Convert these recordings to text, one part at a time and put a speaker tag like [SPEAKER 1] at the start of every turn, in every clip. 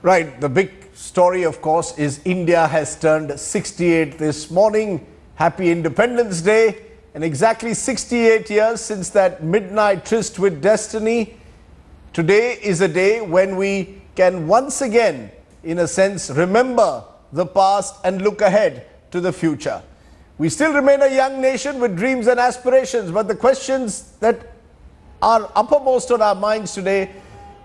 [SPEAKER 1] Right, the big story, of course, is India has turned 68 this morning. Happy Independence Day. And exactly 68 years since that midnight tryst with destiny, today is a day when we can once again, in a sense, remember the past and look ahead to the future. We still remain a young nation with dreams and aspirations, but the questions that are uppermost on our minds today: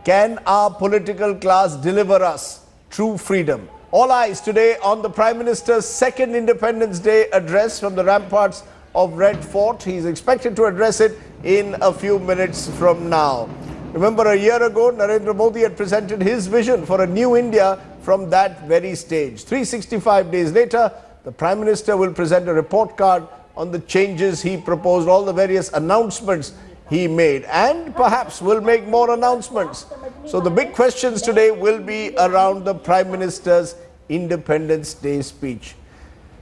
[SPEAKER 1] can our political class deliver us true freedom? All eyes today on the Prime Minister's second Independence Day address from the ramparts of Red Fort. He's expected to address it in a few minutes from now. Remember, a year ago, Narendra Modi had presented his vision for a new India from that very stage. 365 days later, the Prime Minister will present a report card on the changes he proposed, all the various announcements he made, and perhaps will make more announcements. So the big questions today will be around the Prime Minister's Independence Day speech.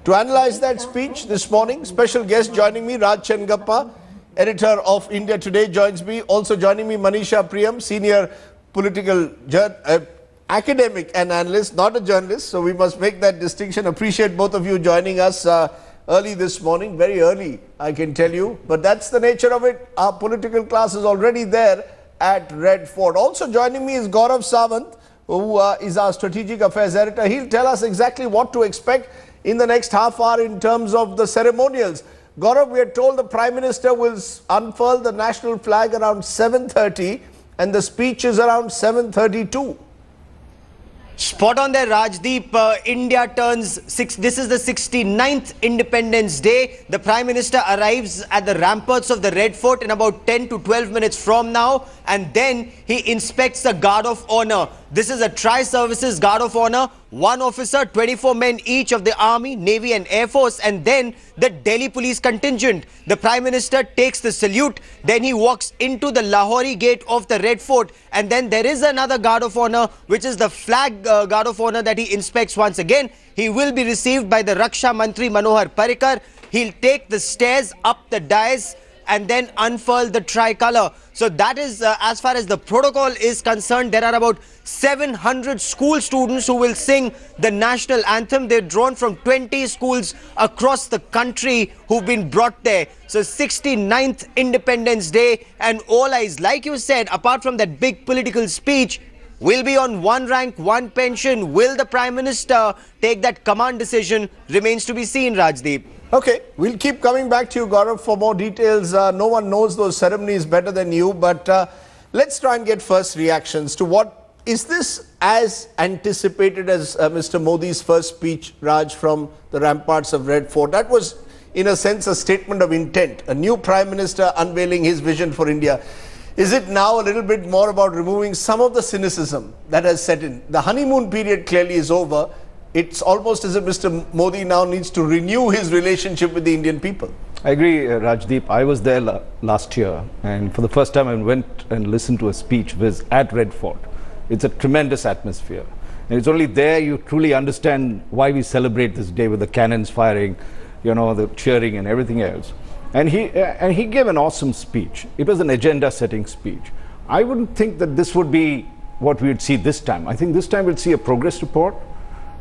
[SPEAKER 1] To analyze that speech this morning, special guest joining me, Raj Chengappa, editor of India Today, joins me. Also joining me, Manisha Priyam, senior political academic and analyst, not a journalist, so we must make that distinction. Appreciate both of you joining us early this morning, very early, I can tell you, but that's the nature of it. Our political class is already there at Red Fort. Also joining me is Gaurav Sawant, who is our strategic affairs editor. He'll tell us exactly what to expect in the next half hour in terms of the ceremonials. Gaurav, we are told the Prime Minister will unfurl the national flag around 7:30 and the speech is around 7:32.
[SPEAKER 2] Spot on there, Rajdeep. India turns this is the 69th Independence Day. The Prime Minister arrives at the ramparts of the Red Fort in about 10 to 12 minutes from now, and then he inspects the Guard of Honor. This is a tri-services Guard of Honor, one officer, 24 men each of the Army, Navy and Air Force, and then the Delhi Police contingent. The Prime Minister takes the salute, then he walks into the Lahori gate of the Red Fort, and then there is another Guard of Honor, which is the flag Guard of Honor that he inspects once again. He will be received by the Raksha Mantri Manohar Parrikar. He'll take the stairs up the dais and then unfurl the tricolour. So that is as far as the protocol is concerned. There are about 700 school students who will sing the national anthem. They're drawn from 20 schools across the country who've been brought there. So 69th Independence Day, and all eyes, like you said, apart from that big political speech, will be on one rank, one pension. Will the Prime Minister take that command decision? Remains to be seen, Rajdeep.
[SPEAKER 1] Okay, we'll keep coming back to you, Gaurav, for more details. No one knows those ceremonies better than you, but let's try and get first reactions to what is this as anticipated as Mr. Modi's first speech, Raj, from the ramparts of Red Fort. That was, in a sense, a statement of intent, a new Prime Minister unveiling his vision for India. Is it now a little bit more about removing some of the cynicism that has set in? The honeymoon period clearly is over. It's almost as if Mr. Modi now needs to renew his relationship with the Indian people.
[SPEAKER 3] I agree, Rajdeep. I was there last year, and for the first time I went and listened to a speech at Red Fort. It's a tremendous atmosphere, and it's only there you truly understand why we celebrate this day with the cannons firing, you know, the cheering and everything else. And he gave an awesome speech. It was an agenda-setting speech. I wouldn't think that this would be what we would see this time. I think this time we'll see a progress report.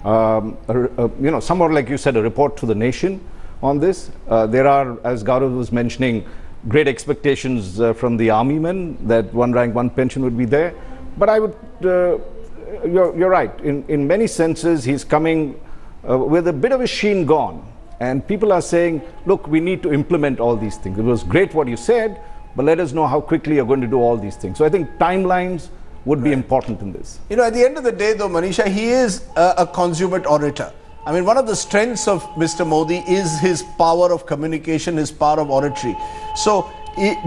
[SPEAKER 3] You know, somewhat like you said, a report to the nation on this. There are, as Gaurav was mentioning, great expectations from the army men that one rank, one pension would be there. But I would, you're right. In many senses, he's coming with a bit of a sheen gone. And people are saying, look, we need to implement all these things. It was great what you said, but let us know how quickly you're going to do all these things. So I think timelines would be important in this.
[SPEAKER 1] You know, at the end of the day, though, Manisha, he is a consummate orator. I mean, one of the strengths of Mr. Modi is his power of communication, his power of oratory. So,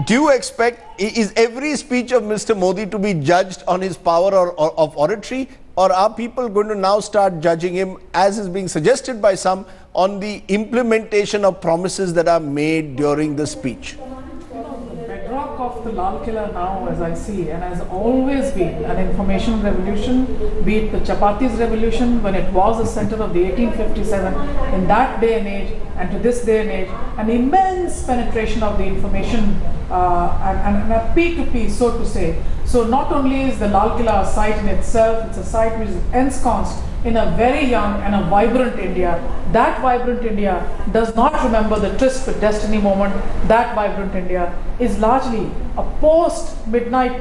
[SPEAKER 1] do you expect, is every speech of Mr. Modi to be judged on his power of oratory? Or are people going to now start judging him, as is being suggested by some, on the implementation of promises that are made during the speech?
[SPEAKER 4] Bedrock of the Lal Killa now, as I see, and has always been an information revolution, be it the Chapatis revolution when it was the center of the 1857, in that day and age, and to this day and age, an immense penetration of the information and a P2P, so to say. So not only is the Lal Killa a site in itself, it's a site which is ensconced in a very young and a vibrant India. That vibrant India does not remember the tryst with destiny moment. That vibrant India is largely a post-midnight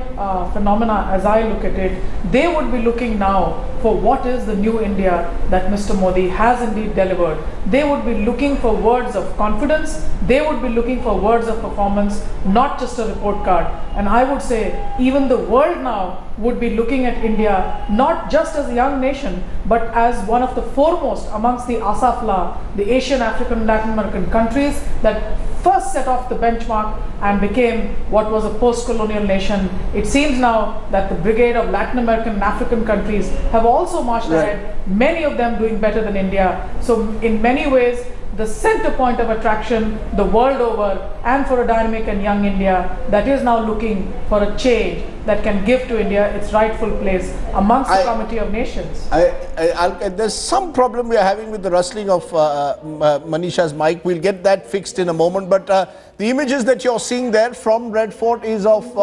[SPEAKER 4] phenomena as I look at it. They would be looking now for what is the new India that Mr. Modi has indeed delivered. They would be looking for words of confidence. They would be looking for words of performance, not just a report card. And I would say even the world now would be looking at India not just as a young nation, but as one of the foremost amongst the ASAFLA, the Asian, African, Latin American countries that first set off the benchmark and became what was a post-colonial nation. It seems now that the brigade of Latin American and African countries have also marched ahead, many of them doing better than India. So in many ways, the center point of attraction the world over, and for a dynamic and young India that is now looking for a change that can give to India its rightful place amongst the Committee of Nations.
[SPEAKER 1] There's some problem we are having with the rustling of Manisha's mic. We'll get that fixed in a moment. But the images that you're seeing there from Red Fort is of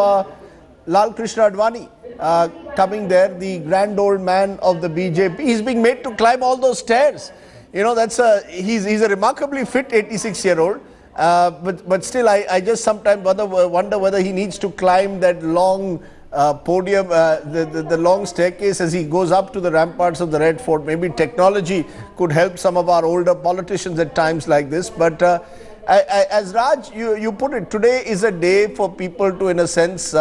[SPEAKER 1] Lal Krishna Advani coming there, the grand old man of the BJP. He's being made to climb all those stairs. You know, he's a remarkably fit 86-year-old, but still I just sometimes wonder whether he needs to climb that long podium, the long staircase as he goes up to the ramparts of the Red Fort. Maybe technology could help some of our older politicians at times like this. But as Raj, you put it, today is a day for people to, in a sense,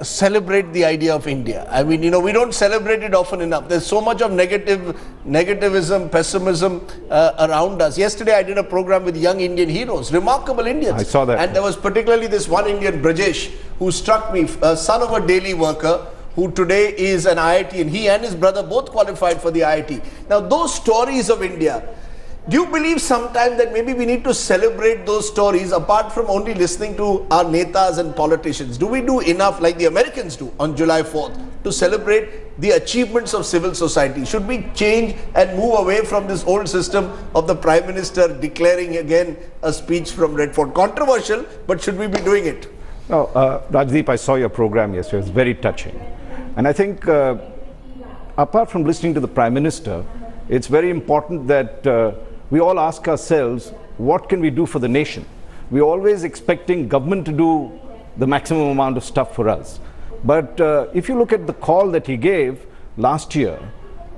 [SPEAKER 1] celebrate the idea of India. I mean, you know, we don't celebrate it often enough. There's so much of negativism, pessimism around us. Yesterday, I did a program with young Indian heroes, remarkable Indians.
[SPEAKER 3] I saw that.
[SPEAKER 1] And there was particularly this one Indian, Brajesh, who struck me, son of a daily worker, who today is an IIT, and he and his brother both qualified for the IIT. Now, those stories of India, do you believe sometime that maybe we need to celebrate those stories apart from only listening to our netas and politicians? Do we do enough like the Americans do on July 4th to celebrate the achievements of civil society? Should we change and move away from this old system of the Prime Minister declaring again a speech from Red Fort? Controversial, but should we be doing it?
[SPEAKER 3] No, Rajdeep, I saw your program yesterday. It was very touching. And I think apart from listening to the Prime Minister, it's very important that we all ask ourselves, what can we do for the nation? We're always expecting government to do the maximum amount of stuff for us. But if you look at the call that he gave last year,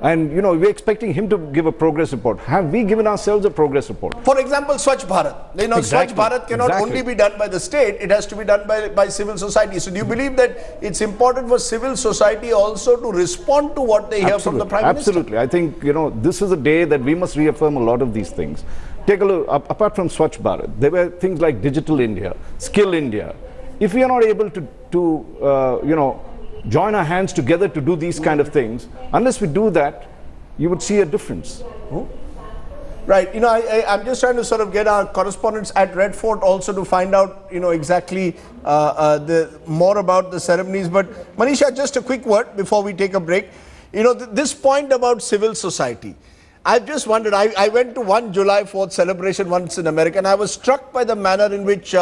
[SPEAKER 3] and you know, we're expecting him to give a progress report. Have we given ourselves a progress report?
[SPEAKER 1] For example, Swachh Bharat. You know,
[SPEAKER 3] Exactly.
[SPEAKER 1] Swachh Bharat cannot only be done by the state, it has to be done by civil society. So do you believe that it's important for civil society also to respond to what they hear from the Prime Minister?
[SPEAKER 3] Absolutely. I think, you know, this is a day that we must reaffirm a lot of these things. Take a look, apart from Swachh Bharat, there were things like Digital India, Skill India. If we are not able to you know, join our hands together to do these kind of things, unless we do that, you would see a difference.
[SPEAKER 1] Right. You know, I'm just trying to sort of get our correspondents at Red Fort also to find out, you know, exactly more about the ceremonies. But Manisha, just a quick word before we take a break. You know, this point about civil society, I've just wondered, I went to one July 4th celebration once in America, and I was struck by the manner in which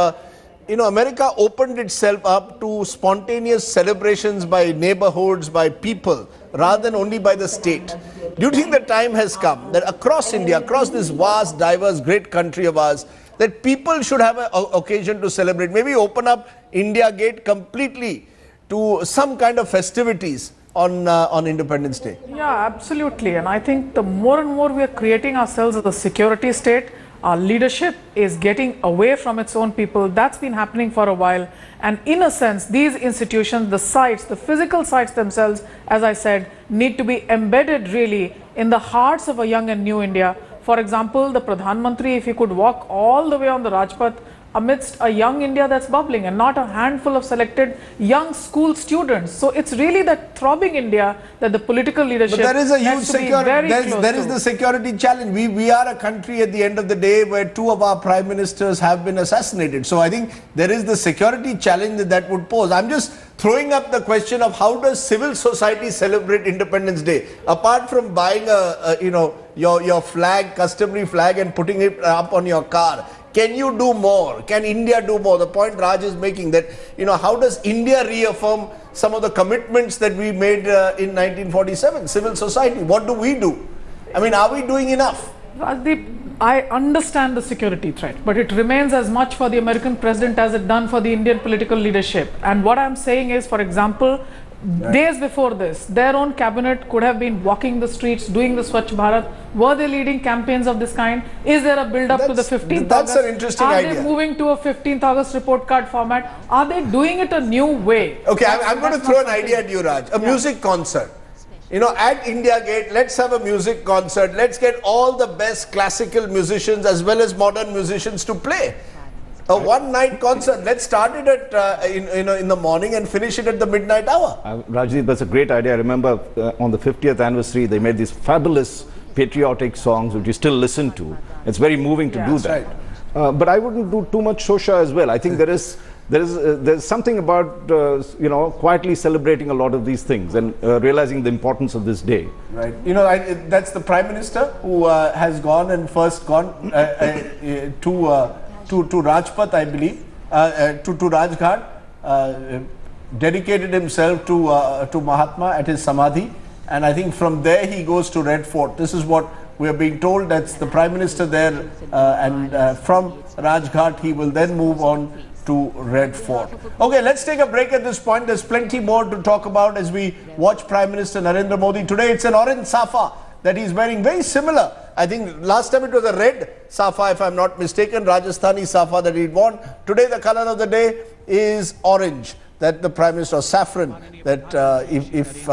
[SPEAKER 1] you know, America opened itself up to spontaneous celebrations by neighborhoods, by people, rather than only by the state. Do you think the time has come that across India, across this vast, diverse, great country of ours, that people should have an occasion to celebrate? Maybe open up India Gate completely to some kind of festivities on Independence Day.
[SPEAKER 4] Yeah, absolutely. And I think the more and more we are creating ourselves as a security state, our leadership is getting away from its own people. That's been happening for a while. And in a sense, these institutions, the sites, the physical sites themselves, as I said, need to be embedded really in the hearts of a young and new India. For example, the Pradhan Mantri, if he could walk all the way on the Rajpath amidst a young India that's bubbling and not a handful of selected young school students. So it's really that throbbing India that the political leadership
[SPEAKER 1] But there is a huge
[SPEAKER 4] has to be very close
[SPEAKER 1] there is
[SPEAKER 4] to.
[SPEAKER 1] the security challenge. We are a country at the end of the day where two of our prime ministers have been assassinated. So I think there is the security challenge that would pose. I'm just throwing up the question of how does civil society celebrate Independence Day? Apart from buying a you know, your flag, customary flag, and putting it up on your car, Can you do more? Can India do more? The point Raj is making that, how does India reaffirm some of the commitments that we made in 1947? Civil society, what do we do? I mean, are we doing enough?
[SPEAKER 4] Rajdeep, I understand the security threat, but it remains as much for the American president as it done for the Indian political leadership. And what I'm saying is, for example, days before this, their own cabinet could have been walking the streets, doing the Swachh Bharat. Were they leading campaigns of this kind? Is there a build-up to the 15th August?
[SPEAKER 1] That's an interesting idea.
[SPEAKER 4] Are they moving to a 15th August report card format? Are they doing it a new way?
[SPEAKER 1] Okay, I'm going to throw an idea at you, Raj. A music concert. At India Gate, let's have a music concert. Let's get all the best classical musicians as well as modern musicians to play. A one-night concert. Let's start it at in the morning and finish it at the midnight hour.
[SPEAKER 3] Rajdeep, that's a great idea. I remember on the 50th anniversary, they made these fabulous patriotic songs which you still listen to. It's very moving to do that. Right. But I wouldn't do too much shosha as well. I think there's something about quietly celebrating a lot of these things and realizing the importance of this day.
[SPEAKER 1] Right. That's the Prime Minister who has gone and first gone to Rajpath, I believe, to Rajghat, dedicated himself to Mahatma at his Samadhi, and I think from there he goes to Red Fort. This is what we are being told. That's the Prime Minister there, and from Rajghat he will then move on to Red Fort. Okay, let's take a break at this point. There's plenty more to talk about as we watch Prime Minister Narendra Modi. Today it's an orange safa that he's wearing, very similar. I think last time it was a red safa, if I'm not mistaken, Rajasthani safa that he'd worn. Today the color of the day is orange, that the Prime Minister, or saffron, that if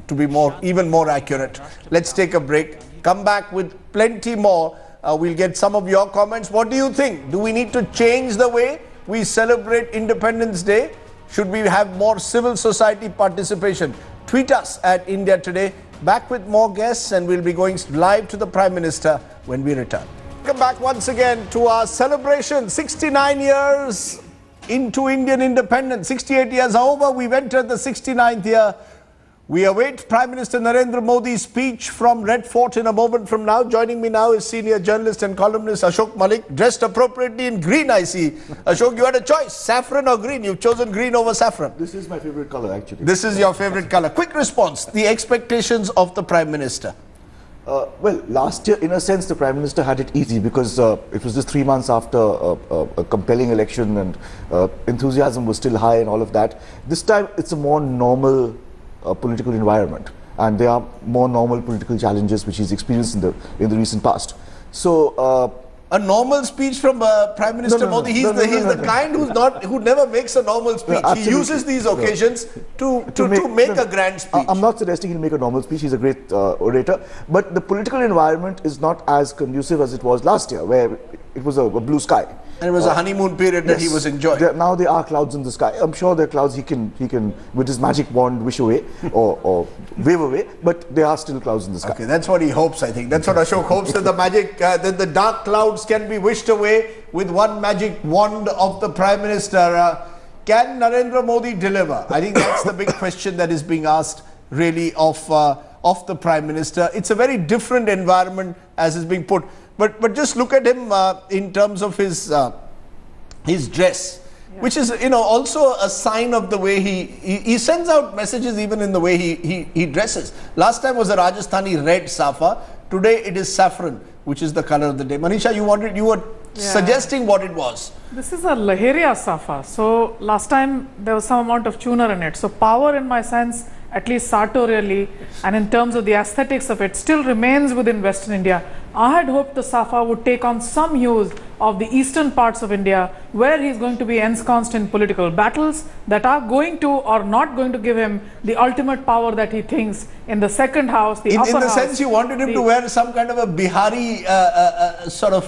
[SPEAKER 1] to be even more accurate. Let's take a break, come back with plenty more. We'll get some of your comments. What do you think? Do we need to change the way we celebrate Independence Day? Should we have more civil society participation? Tweet us at India Today. Back with more guests, and we'll be going live to the Prime Minister when we return. Welcome back once again to our celebration. 69 years into Indian independence. 68 years over, we've entered the 69th year. We await Prime Minister Narendra Modi's speech from Red Fort in a moment from now. Joining me now is senior journalist and columnist Ashok Malik, dressed appropriately in green, I see. Ashok, you had a choice, saffron or green. You've chosen green over saffron.
[SPEAKER 5] This is my favorite color, actually.
[SPEAKER 1] This is your favorite color. Quick response, the expectations of the Prime Minister.
[SPEAKER 5] Well, last year, in a sense, the Prime Minister had it easy because it was just 3 months after a compelling election, and enthusiasm was still high and all of that. This time, it's a more normal political environment, and there are more normal political challenges which he's experienced in the recent past. So
[SPEAKER 1] a normal speech from Prime Minister Modi. He's the kind who never makes a normal speech. He uses these occasions to make a grand speech.
[SPEAKER 5] I'm not suggesting he'll make a normal speech. He's a great orator, but the political environment is not as conducive as it was last year, where it was a blue sky.
[SPEAKER 1] And it was a honeymoon period that he was enjoying.
[SPEAKER 5] Now there are clouds in the sky. I'm sure there are clouds he can with his magic wand wish away or wave away, but there are still clouds in the sky.
[SPEAKER 1] Okay, that's what he hopes, I think. That's what Ashok hopes, that the dark clouds can be wished away with one magic wand of the Prime Minister. Can Narendra Modi deliver? I think that's the big question that is being asked really of the Prime Minister. It's a very different environment as is being put. But just look at him in terms of his dress, which is also a sign of the way he sends out messages, even in the way he dresses. Last time was a Rajasthani red safa. Today it is saffron, which is the color of the day. Manisha, you were suggesting what it was.
[SPEAKER 4] This is a Laheria safa. So last time there was some amount of tuner in it. So power, in my sense, at least sartorially, and in terms of the aesthetics of it, still remains within Western India. I had hoped the safa would take on some hues of the eastern parts of India, where he's going to be ensconced in political battles that are going to or not going to give him the ultimate power that he thinks in the second house, the upper house.
[SPEAKER 1] In the sense, you wanted him to wear some kind of a Bihari sort of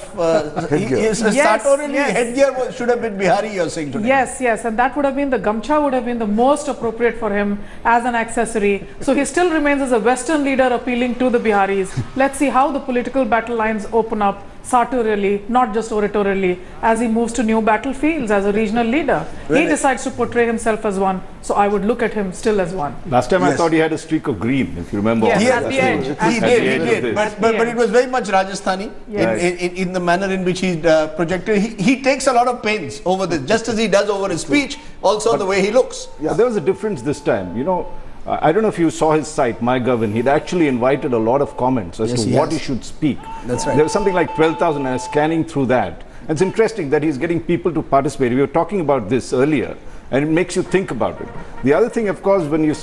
[SPEAKER 1] sartorially headgear should have been Bihari, you're saying today.
[SPEAKER 4] Yes, and that would have been, the gamcha would have been the most appropriate for him as an accessory. So he still remains as a Western leader appealing to the Biharis. Let's see how the political battle lines open up sartorially, not just oratorially, as he moves to new battlefields as a regional leader.
[SPEAKER 1] Really?
[SPEAKER 4] He decides to portray himself as one, so I would look at him still as one.
[SPEAKER 3] Last time I
[SPEAKER 1] Yes.
[SPEAKER 3] thought he had a streak of green, if you remember.
[SPEAKER 4] Yes,
[SPEAKER 3] on
[SPEAKER 4] at
[SPEAKER 3] that
[SPEAKER 4] the
[SPEAKER 3] stage.
[SPEAKER 4] edge.
[SPEAKER 1] He
[SPEAKER 3] At the
[SPEAKER 1] did,
[SPEAKER 3] edge
[SPEAKER 1] he
[SPEAKER 3] of
[SPEAKER 1] did.
[SPEAKER 3] this.
[SPEAKER 1] But it was very much Rajasthani
[SPEAKER 4] Yes.
[SPEAKER 1] in the manner in which he projected. He takes a lot of pains over this, just as he does over his speech, also the way he looks.
[SPEAKER 3] But there was a difference this time. You know, I don't know if you saw his site, MyGovern. He'd actually invited a lot of comments as
[SPEAKER 1] Yes,
[SPEAKER 3] to
[SPEAKER 1] he
[SPEAKER 3] what
[SPEAKER 1] has.
[SPEAKER 3] he should speak.
[SPEAKER 1] That's right.
[SPEAKER 3] There was something like 12,000. I was scanning through that. And it's interesting that he's getting people to participate. We were talking about this earlier, and it makes you think about it. The other thing, of course, when you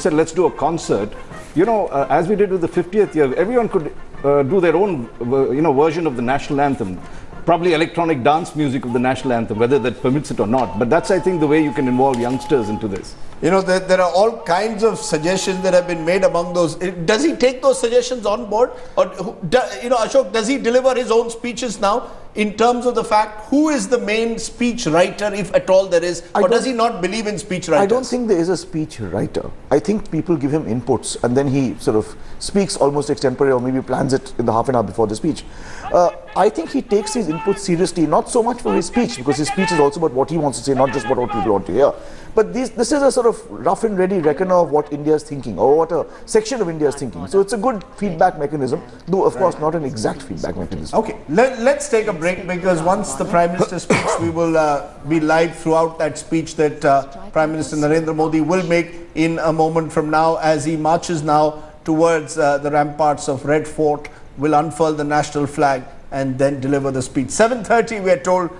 [SPEAKER 3] said let's do a concert, you know, as we did with the 50th year, everyone could do their own, version of the national anthem. Probably electronic dance music of the national anthem, whether that permits it or not. But that's, I think, the way you can involve youngsters into this.
[SPEAKER 1] You know, there are all kinds of suggestions that have been made among those. Does he take those suggestions on board? Or, Ashok, does he deliver his own speeches now in terms of the fact who is the main speech writer, if at all there is? Or does he not believe in speech writers?
[SPEAKER 5] I don't think there is a speech writer. I think people give him inputs and then he sort of speaks almost extempore or maybe plans it in the half an hour before the speech. I think he takes his inputs seriously, not so much for his speech, because his speech is also about what he wants to say, not just what people want to hear. But this is a sort of rough and ready reckoner of what India is thinking, or what a section of India is thinking. So it's a good feedback mechanism, though of course not an exact feedback mechanism.
[SPEAKER 1] Okay, let's take a break, because once the Prime Minister speaks, we will be live throughout that speech that Prime Minister Narendra Modi will make in a moment from now, as he marches now towards the ramparts of Red Fort, will unfurl the national flag and then deliver the speech. 7:30 we are told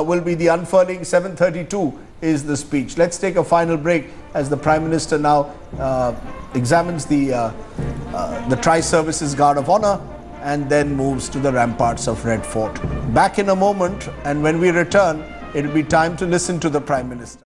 [SPEAKER 1] will be the unfurling, 7:32 is the speech. Let's take a final break as the Prime Minister now examines the Tri-Services Guard of Honor and then moves to the ramparts of Red Fort. Back in a moment, and when we return, it will be time to listen to the Prime Minister.